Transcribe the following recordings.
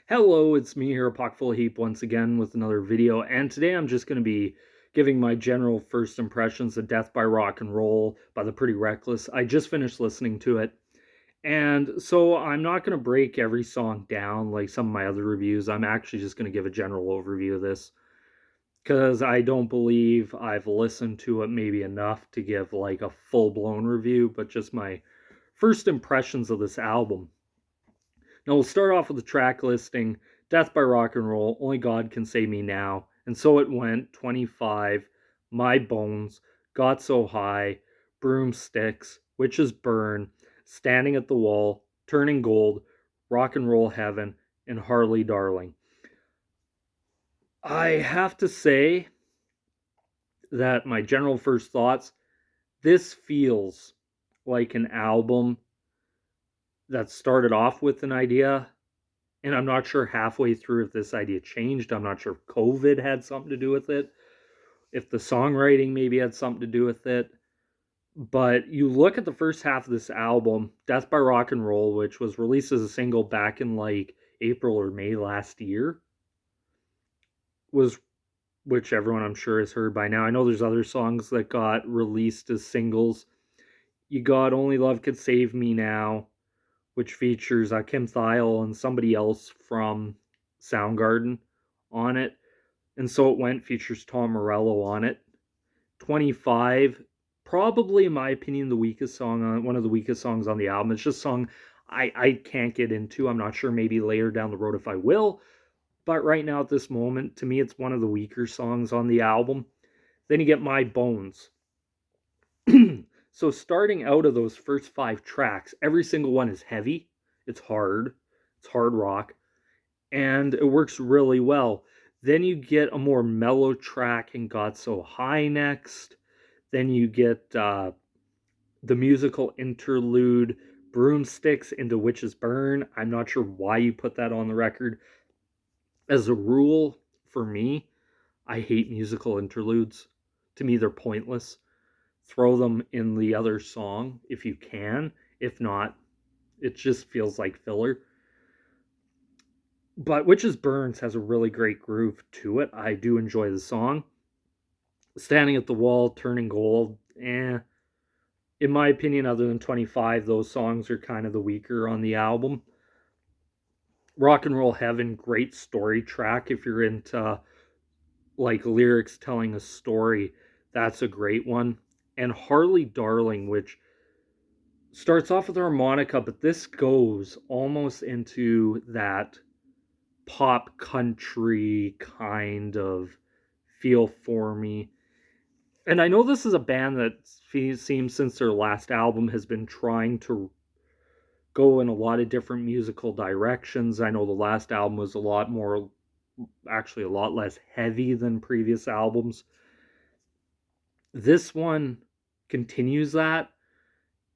Hello, it's me here, Pockful of Heap, once again with another video, and today I'm just going to be giving my general first impressions of Death by Rock and Roll by the Pretty Reckless. I just finished listening to it, and so I'm not going to break every song down like some of my other reviews. I'm actually just going to give a general overview of this, because I don't believe I've listened to it maybe enough to give like a full-blown review, but just my first impressions of this album. Now we'll start off with the track listing. Death by Rock and Roll, Only God Can Save Me Now, And So It Went, 25, My Bones, Got So High, Broomsticks, Witches Burn, Standing at the Wall, Turning Gold, Rock and Roll Heaven, and Harley Darling. I have to say that my general first thoughts, this feels like an album that started off with an idea, and I'm not sure halfway through if this idea changed. I'm not sure if COVID had something to do with it, if the songwriting maybe had something to do with it. But you look at the first half of this album, Death by Rock and Roll, which was released as a single back in like April or May last year, was which everyone I'm sure has heard by now. I know there's other songs that got released as singles. You got Only Love Could Save Me Now, which features Kim Thayil and somebody else from Soundgarden on it. And So It Went features Tom Morello on it. 25, probably in my opinion, the weakest song on one of the weakest songs on the album. It's just a song I can't get into. I'm not sure, maybe later down the road if I will. But right now at this moment, to me, it's one of the weaker songs on the album. Then you get My Bones. So starting out of those first 5 tracks, every single one is heavy. It's hard rock, and it works really well. Then you get a more mellow track and Got So High next. Then you get the musical interlude Broomsticks into Witches Burn. I'm not sure why you put that on the record. As a rule, for me, I hate musical interludes. To me, they're pointless. Throw them in the other song if you can. If not, it just feels like filler. But Witches Burns has a really great groove to it. I do enjoy the song. Standing at the Wall, Turning Gold, in my opinion, other than 25, those songs are kind of the weaker on the album. Rock and Roll Heaven, great story track. If you're into like lyrics telling a story, that's a great one. And Harley Darling, which starts off with harmonica, but this goes almost into that pop country kind of feel for me. And I know this is a band that seems since their last album has been trying to go in a lot of different musical directions. I know the last album was a lot more, actually a lot less heavy than previous albums. This one continues that.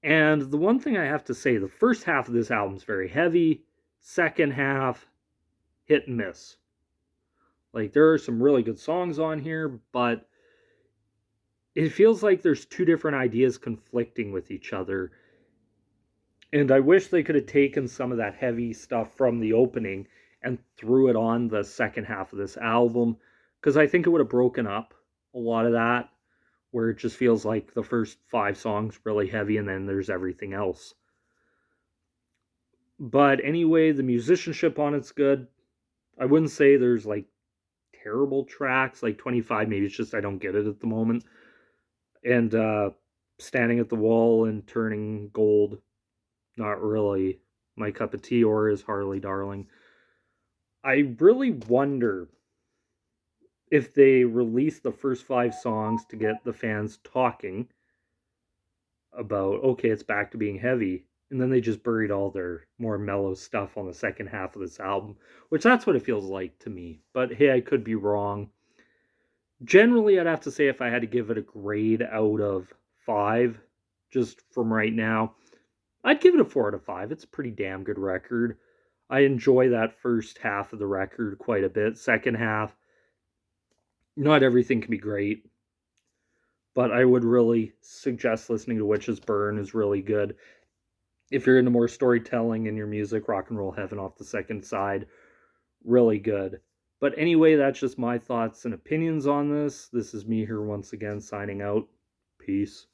And the one thing I have to say, the first half of this album is very heavy. Second half, hit and miss. Like, there are some really good songs on here, but it feels like there's two different ideas conflicting with each other. And I wish they could have taken some of that heavy stuff from the opening and threw it on the second half of this album, because I think it would have broken up a lot of that, where it just feels like the first 5 songs really heavy and then there's everything else. But anyway, the musicianship on it's good. I wouldn't say there's like terrible tracks, like 25, maybe it's just I don't get it at the moment. And Standing at the Wall and Turning Gold, not really my cup of tea, or is Harley Darling. I really wonder if they release the first 5 songs to get the fans talking about, okay, it's back to being heavy, and then they just buried all their more mellow stuff on the second half of this album, which that's what it feels like to me. But hey, I could be wrong. Generally, I'd have to say if I had to give it a grade out of 5, just from right now, I'd give it a 4 out of 5. It's a pretty damn good record. I enjoy that first half of the record quite a bit. Second half, not everything can be great, but I would really suggest listening to Witches Burn is really good. If you're into more storytelling in your music, Rock and Roll Heaven off the second side really good. But anyway, that's just my thoughts and opinions on this. This is me here once again signing out. Peace.